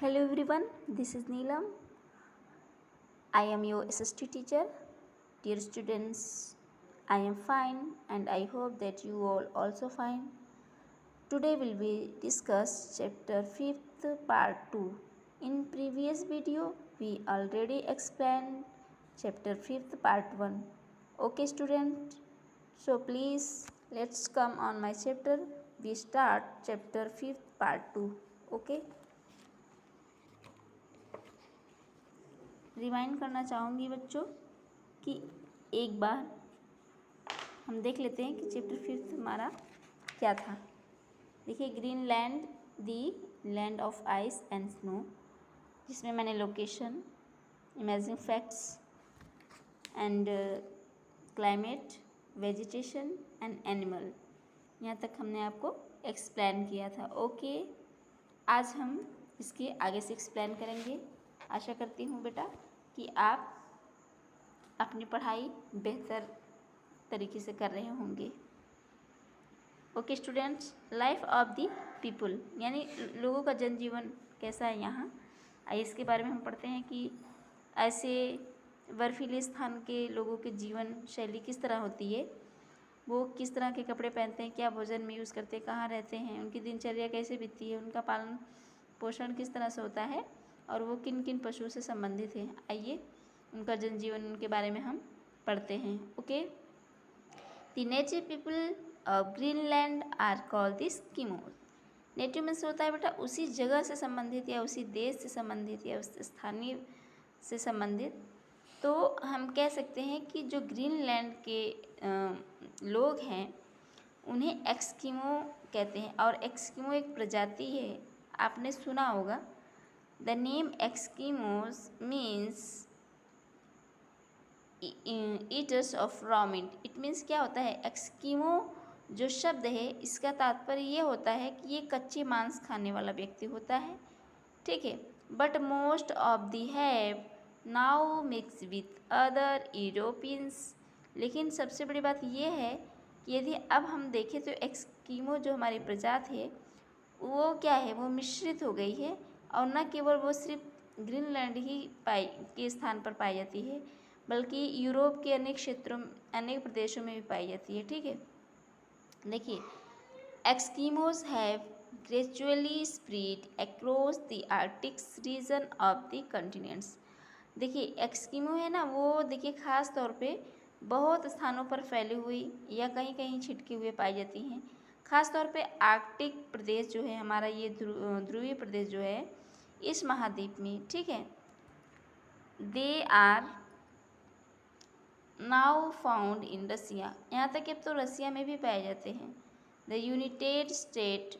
Hello everyone, this is Neelam. I am your SST teacher. Dear students, I am fine and I hope that you all also fine. Today will be discuss chapter 5th part 2. In previous video, we already explained chapter 5th part 1. Okay student, so please let's come on my chapter. We start chapter 5th part 2. Okay. Remind करना चाहूँगी बच्चों कि एक बार हम देख लेते हैं कि चैप्टर 5 हमारा क्या था। देखिए, Greenland the land of ice and snow, जिसमें मैंने location, imaging facts and climate, vegetation and animal, यहाँ तक हमने आपको एक्सप्लेन किया था। ओके, आज हम इसके आगे से एक्सप्लेन करेंगे। आशा करती हूँ बेटा कि आप अपनी पढ़ाई बेहतर तरीके से कर रहे होंगे। Okay students, life of the people यानी लोगों का जनजीवन कैसा है यहाँ, आइए इसके बारे में हम पढ़ते हैं कि ऐसे बर्फीले स्थान के लोगों के जीवन शैली किस तरह होती है, वो किस तरह के कपड़े पहनते हैं, क्या भोजन में यूज़ करते हैं, कहाँ रहते हैं, उनकी दिनचर्या कैसे बीतती है, उनका पालन पोषण किस तरह से होता है और वो किन किन पशुओं से संबंधित है। आइए उनका जनजीवन, उनके बारे में हम पढ़ते हैं। Okay, the native people of Greenland are called the Eskimos. Native में से होता है बेटा उसी जगह से संबंधित या उसी देश से संबंधित या उस स्थानीय से संबंधित। तो हम कह सकते हैं कि जो ग्रीनलैंड के लोग हैं उन्हें एस्किमो कहते हैं, और एस्किमो एक प्रजाति है, आपने सुना होगा। The name Eskimos means eaters of raw meat. It means क्या होता है, एस्किमो जो शब्द है इसका तात्पर्य ये होता है कि ये कच्चे मांस खाने वाला व्यक्ति होता है, ठीक है। But most of the have now mix with other Europeans. लेकिन सबसे बड़ी बात यह है कि यदि अब हम देखें तो एस्किमो जो हमारी प्रजाति है वो क्या है, वो मिश्रित हो गई है, और न केवल वो सिर्फ ग्रीनलैंड ही के स्थान पर पाई जाती है बल्कि यूरोप के अनेक क्षेत्रों, अनेक प्रदेशों में भी पाई जाती है, ठीक है। देखिए, Eskimos have gradually spread across the Arctic region of the continents. देखिए, एस्किमो है ना, वो देखिए खास तौर पे बहुत स्थानों पर फैली हुई या कहीं कहीं छिटके हुए पाई जाती हैं। खास तौर पे आर्कटिक प्रदेश जो है हमारा, ये ध्रुवीय प्रदेश जो है इस महाद्वीप में, ठीक है। They are now found in Russia, यहाँ तक कि अब तो रसिया में भी पाए जाते हैं। The United State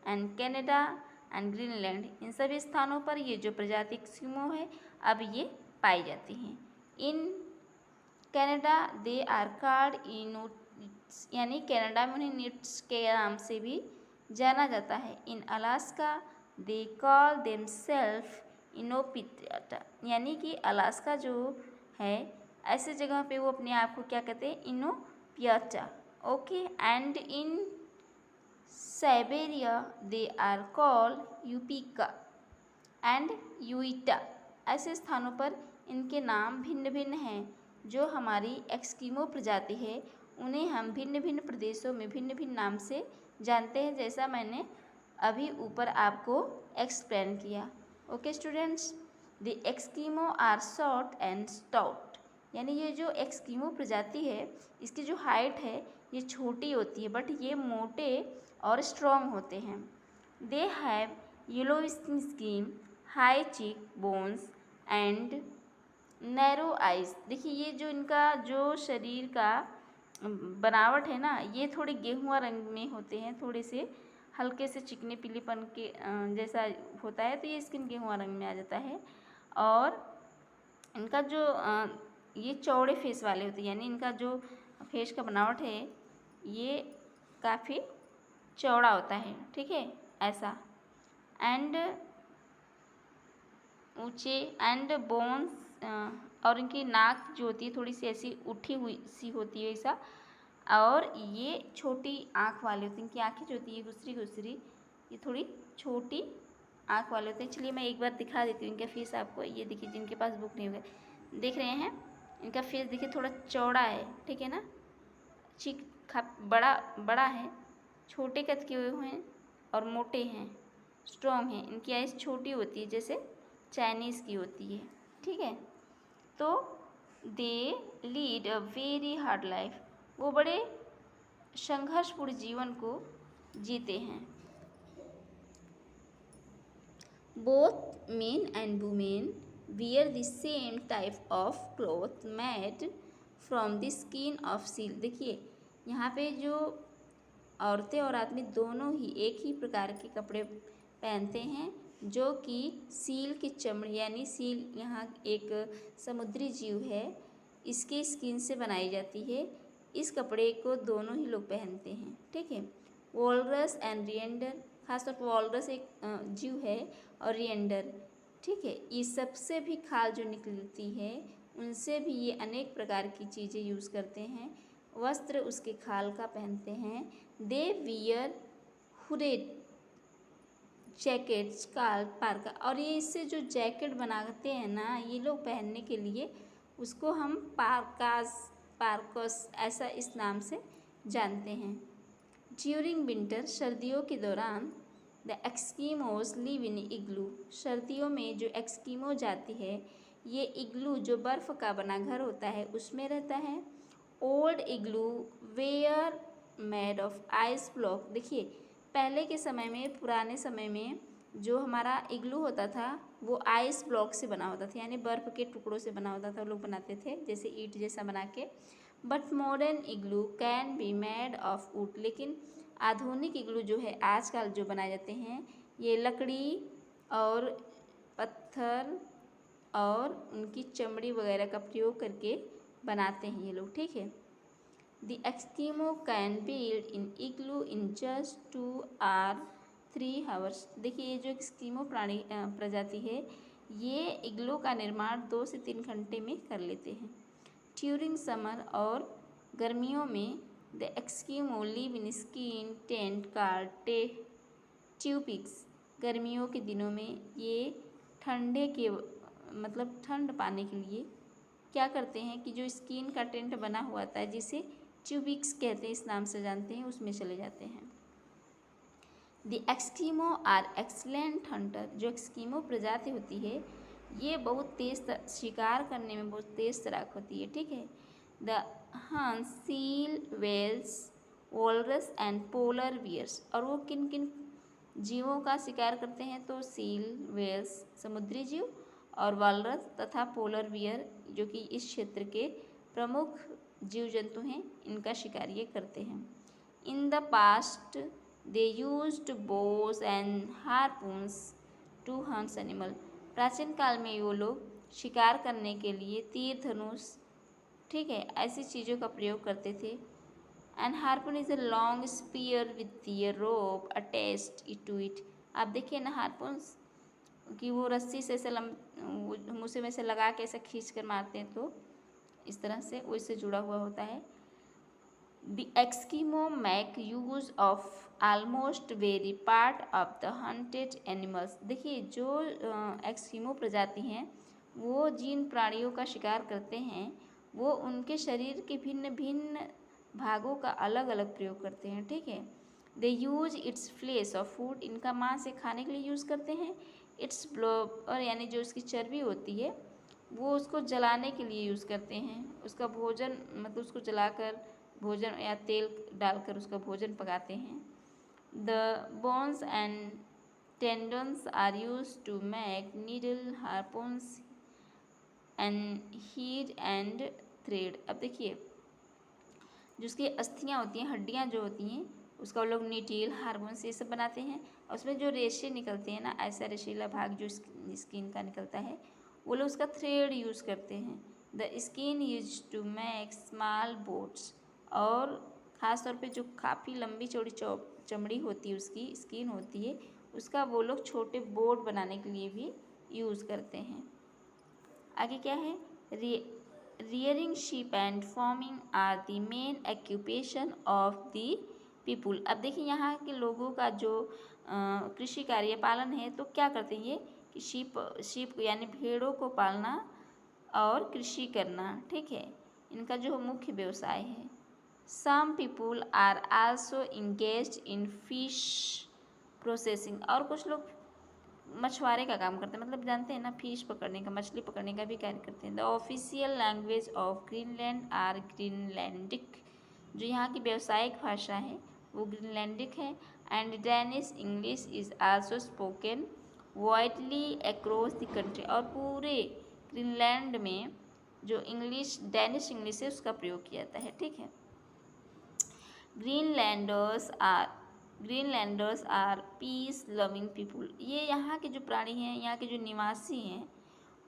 and Canada and Greenland, इन सभी स्थानों पर ये जो प्रजाति एस्किमो है अब ये पाई जाती हैं। In Canada they are called Inuits, यानी कनाडा में उन्हें न्यूट्स के नाम से भी जाना जाता है। इन अलास्का दे कॉल देमसेल्फ इनोपिटा, यानी कि अलास्का जो है ऐसे जगह पे वो अपने आप को क्या कहते हैं, Inupiat. Okay, and in Siberia they are called Yupik and Yuit. ऐसे स्थानों पर इनके नाम भिन्न भिन्न हैं। जो हमारी एस्किमो प्रजाति है उन्हें हम भिन्न भिन्न प्रदेशों में भिन्न भिन्न नाम से जानते हैं, जैसा मैंने अभी ऊपर आपको एक्सप्लेन किया। Okay students, the Eskimo are short and stout, यानी ये जो एस्किमो प्रजाति है इसकी जो हाइट है ये छोटी होती है बट ये मोटे और स्ट्रॉन्ग होते हैं। They have yellow skin, high cheek bones and narrow eyes. देखिए, ये जो इनका जो शरीर का बनावट है ना, ये थोड़े गेहुआ रंग में होते हैं, थोड़े से हल्के से चिकने पीलेपन के जैसा होता है, तो ये स्किन गेहुआ रंग में आ जाता है। और इनका जो ये चौड़े फेस वाले होते हैं, यानी इनका जो फेस का बनावट है ये काफ़ी चौड़ा होता है, ठीक है, ऐसा। एंड ऊंचे एंड बोन्स, और इनकी नाक जो होती है थोड़ी सी ऐसी उठी हुई सी होती है ऐसा, और ये छोटी आँख वाले होते हैं। इनकी आँखें जो होती है घुसरी घुसरी, ये थोड़ी छोटी आँख वाले होते हैं। चलिए मैं एक बार दिखा देती हूँ इनका फेस आपको। ये देखिए, जिनके पास बुक नहीं होगा, देख रहे हैं इनका फेस देखिए, थोड़ा चौड़ा है, ठीक है ना, चिक खा बड़ा बड़ा है, छोटे कद के हुए हैं और मोटे हैं, स्ट्रॉन्ग हैं। इनकी आइज़ छोटी होती है जैसे चाइनीज़ की होती है, ठीक है। तो they lead a very hard life, वो बड़े संघर्षपूर्ण जीवन को जीते हैं। Both men and women wear the same type of cloth made from the skin of seal। देखिए यहाँ पे जो औरतें और आदमी दोनों ही एक ही प्रकार के कपड़े पहनते हैं, जो कि सील की चमड़ी, यानी सील यहाँ एक समुद्री जीव है, इसके स्किन से बनाई जाती है। इस कपड़े को दोनों ही लोग पहनते हैं, ठीक है। वॉलरस एंड रिएंडर, खासतौर पर वॉलरस एक जीव है और रिएंडर, ठीक है, ये सबसे भी खाल जो निकलती है उनसे भी ये अनेक प्रकार की चीज़ें यूज़ करते हैं। वस्त्र उसके खाल का पहनते हैं। They wear hooded jacket, scarf, पार्का, और ये इससे जो जैकेट बनाते हैं ना ये लोग पहनने के लिए, उसको हम पार्कस ऐसा इस नाम से जानते हैं। ड्यूरिंग विंटर, सर्दियों के दौरान, द एक्सकीमोज लिव इन इग्लू, सर्दियों में जो एक्सकीमो जाति है ये इग्लू जो बर्फ़ का बना घर होता है उसमें रहता है। Old igloo were made of ice block, देखिए पहले के समय में, पुराने समय में जो हमारा इग्लू होता था वो आइस ब्लॉक से बना होता था, यानी बर्फ़ के टुकड़ों से बना होता था, लोग बनाते थे जैसे ईंट जैसा बना के। But modern igloo can be made of would, लेकिन आधुनिक इग्लू जो है आजकल जो बनाए जाते हैं ये लकड़ी और पत्थर और उनकी चमड़ी वगैरह का प्रयोग करके बनाते हैं ये लोग, ठीक है। The Eskimo can build in igloo in just 2 or 3 hours, देखिए ये जो एस्किमो प्राणी प्रजाति है ये इग्लू का निर्माण 2 से 3 घंटे में कर लेते हैं। ड्यूरिंग समर, और गर्मियों में, the Eskimo live in skin tent called tupiks, गर्मियों के दिनों में ये ठंडे के मतलब ठंड पाने के लिए क्या करते हैं कि जो स्किन का टेंट बना हुआ था जिसे ट्यूबिक्स कहते हैं, इस नाम से जानते हैं, उसमें चले जाते हैं। The Eskimo are excellent Hunter, जो एक्सकीमो प्रजाति होती है ये बहुत तेज शिकार करने में बहुत तेज तराक होती है, ठीक है। The hunts seal, whales, walrus and polar bears, और वो किन किन जीवों का शिकार करते हैं तो सील, वेल्स समुद्री जीव, और वॉलरस तथा पोलर बियर जो कि इस क्षेत्र के प्रमुख जीव जंतु हैं, इनका शिकार ये करते हैं। In the past they used bows and harpoons to hunt animal, प्राचीन काल में वो लोग शिकार करने के लिए तीर धनुष, ठीक है, ऐसी चीज़ों का प्रयोग करते थे। And harpoon is a long spear with a rope attached to it, आप देखिए ना हार्पून कि वो रस्सी से ऐसे मुँह में से लगा के ऐसे खींच कर मारते हैं, तो इस तरह से वो इससे जुड़ा हुआ होता है। The Eskimo make use of almost very part of the hunted animals, देखिए जो एक्सकीमो प्रजाति हैं वो जिन प्राणियों का शिकार करते हैं वो उनके शरीर के भिन्न भिन्न भागों का अलग अलग प्रयोग करते हैं, ठीक है। They use its flesh of food, इनका मांस खाने के लिए यूज़ करते हैं। इट्स ब्लोब, और यानी जो उसकी चर्बी होती है वो उसको जलाने के लिए यूज़ करते हैं। उसका भोजन मतलब उसको जलाकर भोजन या तेल डालकर उसका भोजन पकाते हैं। The bones and tendons are use to make needle, harpoons and heat and thread, अब देखिए जो उसकी अस्थियाँ होती हैं, हड्डियाँ जो होती हैं उसका वो लोग नीटिल, हार्पून्स ये सब बनाते हैं, और उसमें जो रेशे निकलते हैं ना, ऐसा रेशीला भाग जो स्किन का निकलता है वो लोग उसका थ्रेड यूज़ करते हैं। The skin use to make small boats, और ख़ास तौर पे जो काफ़ी लंबी चौड़ी चमड़ी होती है, उसकी स्किन होती है, उसका वो लोग छोटे बोट बनाने के लिए भी यूज़ करते हैं। आगे क्या है, rearing sheep and farming are the main occupation of the people, अब देखिए यहाँ के लोगों का जो कृषि कार्य पालन है तो क्या करते हैं ये कि शीप यानी भेड़ों को पालना और कृषि करना, ठीक है, इनका जो मुख्य व्यवसाय है। Some people are also engaged in fish processing, और कुछ लोग मछुआरे का काम करते हैं, मतलब जानते हैं ना, फिश पकड़ने का, मछली पकड़ने का भी कार्य करते हैं। The official language of Greenland are Greenlandic, जो यहाँ की व्यावसायिक भाषा है वो ग्रीनलैंडिक है। And Danish English is also spoken widely across the country, और पूरे ग्रीनलैंड में जो इंग्लिश डैनिश इंग्लिश है उसका प्रयोग किया जाता है, ठीक है। Greenlanders are peace loving people, ये यहाँ के जो प्राणी हैं, यहाँ के जो निवासी हैं,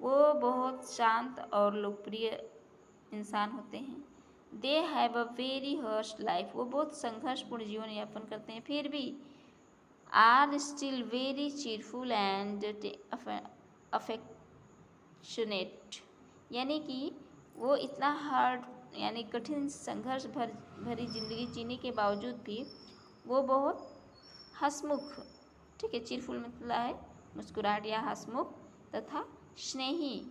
वो बहुत शांत और लोकप्रिय इंसान होते हैं। They have a very harsh life, वो बहुत संघर्षपूर्ण जीवन यापन करते हैं, फिर भी are still very cheerful and affectionate, यानी कि वो इतना हार्ड यानी कठिन संघर्ष भरी जिंदगी जीने के बावजूद भी वो बहुत हंसमुख, ठीक है, चीरफुल मतलब है मुस्कुराहट या हंसमुख, तथा स्नेही,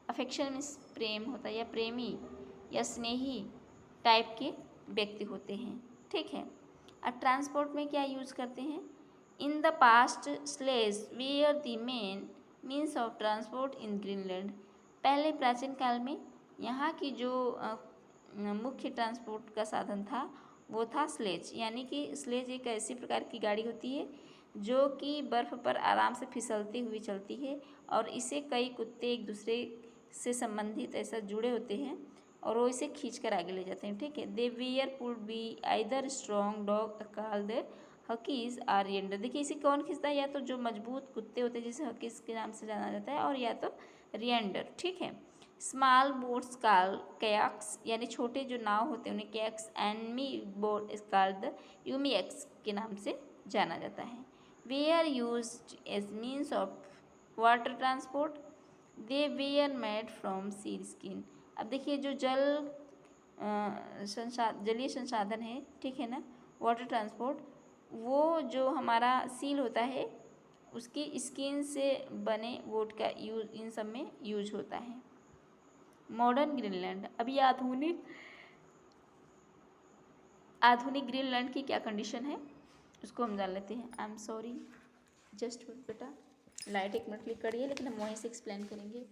अफेक्शन मीन्स प्रेम होता है या प्रेमी या स्नेही टाइप के व्यक्ति होते हैं, ठीक है। अब ट्रांसपोर्ट में क्या यूज़ करते हैं? In the past sledge were the main means of transport in Greenland, पहले प्राचीन काल में यहाँ की जो मुख्य ट्रांसपोर्ट का साधन था वो था स्लेज, यानी कि स्लेज एक ऐसी प्रकार की गाड़ी होती है जो कि बर्फ़ पर आराम से फिसलती हुई चलती है, और इसे कई कुत्ते एक दूसरे से संबंधित ऐसा जुड़े होते हैं और वो इसे खींच कर आगे ले जाते हैं, ठीक है। They were could be either strong dog called huskies or reindeer, देखिए इसे कौन खींचता है, या तो जो मजबूत कुत्ते होते हैं जिसे हकीज के नाम से जाना जाता है, और या तो रिएंडर, ठीक है। स्मॉल बोट्स कॉल्ड कयाक्स, यानी छोटे जो नाव होते हैं उन्हें kayaks, and me boat is called umiaks के नाम से जाना जाता है। Were used as means of water transport, they were made from sea skin, अब देखिए जो जलीय संसाधन है, ठीक है ना, वाटर ट्रांसपोर्ट, वो जो हमारा सील होता है उसकी स्किन से बने वोट का यूज इन सब में यूज होता है। मॉडर्न ग्रीनलैंड, अब ये आधुनिक ग्रीनलैंड की क्या कंडीशन है उसको हम जान लेते हैं। आई एम सॉरी, जस्ट बेटा लाइट एक मिनट क्लिक करिए, लेकिन हम वहीं से एक्सप्लेन करेंगे।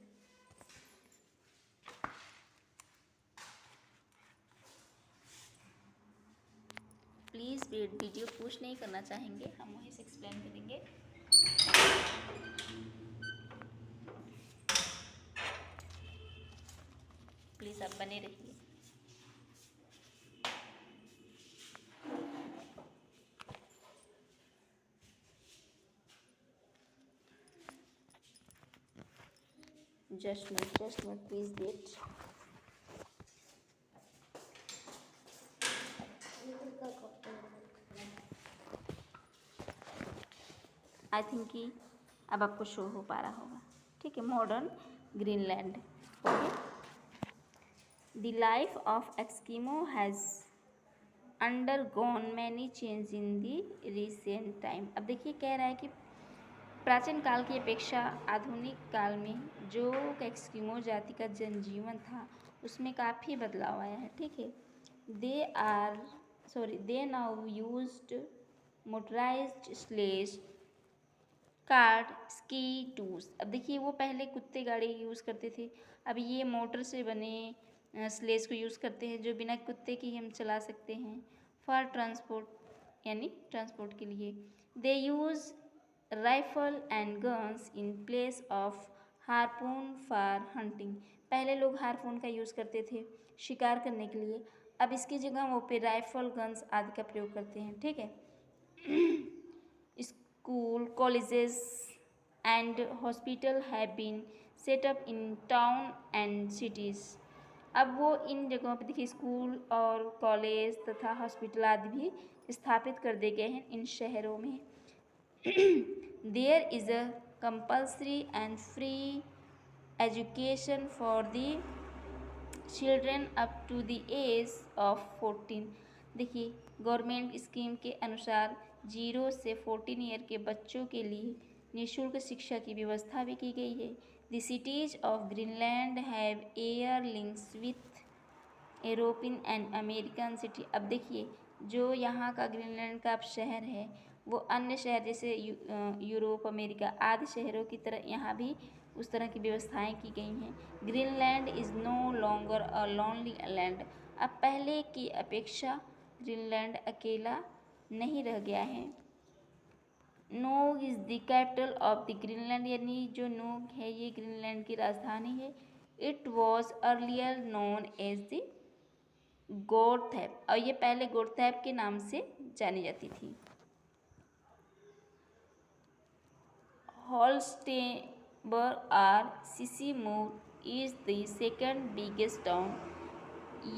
प्लीज़ वीडियो पुश नहीं करना चाहेंगे, हम वहीं से एक्सप्लेन करेंगे। प्लीज़ आप बने रहिए। Just minute please wait. I think कि अब आपको शो हो पा रहा होगा, ठीक है। Modern Greenland, okay. The life of Eskimo has undergone many change in the recent time, अब देखिए कह रहा है कि प्राचीन काल की अपेक्षा आधुनिक काल में जो एस्किमो जाति का जनजीवन था उसमें काफ़ी बदलाव आया है, ठीक है। They now used motorised sledge cart ski tours, अब देखिए वो पहले कुत्ते गाड़ी यूज़ करते थे, अब ये मोटर से बने स्लेज को यूज़ करते हैं जो बिना कुत्ते की हम चला सकते हैं। फॉर ट्रांसपोर्ट यानी ट्रांसपोर्ट के लिए they use rifle and guns in place of harpoon for hunting, पहले लोग हारपून का यूज़ करते थे शिकार करने के लिए, अब इसकी जगह वो पे राइफल गन्स आदि का प्रयोग करते हैं, ठीक है। School colleges and hospital have been set up in town and cities, अब वो इन जगहों पर देखिए स्कूल और कॉलेज तथा हॉस्पिटल आदि भी स्थापित कर दिए गए हैं इन शहरों में। There is a compulsory and free education for the children up to the age of 14, देखिए गवर्नमेंट स्कीम के अनुसार 0 से 14 ईयर के बच्चों के लिए निःशुल्क शिक्षा की व्यवस्था भी की गई है। The cities of Greenland have air links with European and American city. अब देखिए, जो यहाँ का ग्रीनलैंड का शहर है वो अन्य शहर जैसे यूरोप, अमेरिका आदि शहरों की तरह यहाँ भी उस तरह की व्यवस्थाएं की गई हैं। Greenland is no longer a lonely land. अब पहले की अपेक्षा ग्रीनलैंड अकेला नहीं रह गया है। Nuuk is the capital of the Greenland, यानी जो नोग है ये ग्रीनलैंड की राजधानी है। It was earlier known as the Godthab, और ये पहले गोर्थैप के नाम से जानी जाती थी। Holsteinsborg or Sisimiut is the second biggest town.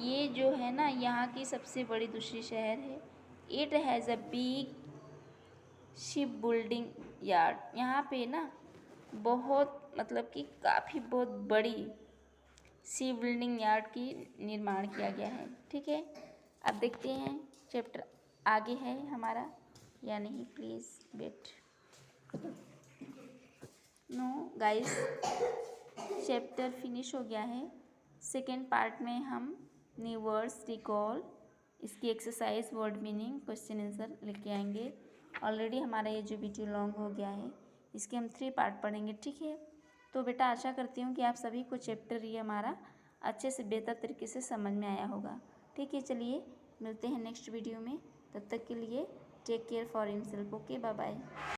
ये जो है ना यहाँ की सबसे बड़ी दूसरी शहर है। It has a big ship building yard. यहाँ पे ना बहुत मतलब कि काफ़ी बहुत बड़ी शिप बिल्डिंग यार्ड की निर्माण किया गया है। ठीक है, अब देखते हैं चैप्टर आगे है हमारा या नहीं। Please wait. No guys, chapter finish हो गया है। सेकेंड पार्ट में हम न्यू वर्ड्स रिकॉल, इसकी exercise, word meaning, question answer लेके आएंगे। ऑलरेडी हमारा ये जो वीडियो लॉन्ग हो गया है इसके हम 3 पार्ट पढ़ेंगे। ठीक है, तो बेटा आशा करती हूँ कि आप सभी को चैप्टर ये हमारा अच्छे से बेहतर तरीके से समझ में आया होगा। ठीक है, चलिए मिलते हैं नेक्स्ट वीडियो में। तब तक के लिए take care for himself. Okay, bye bye.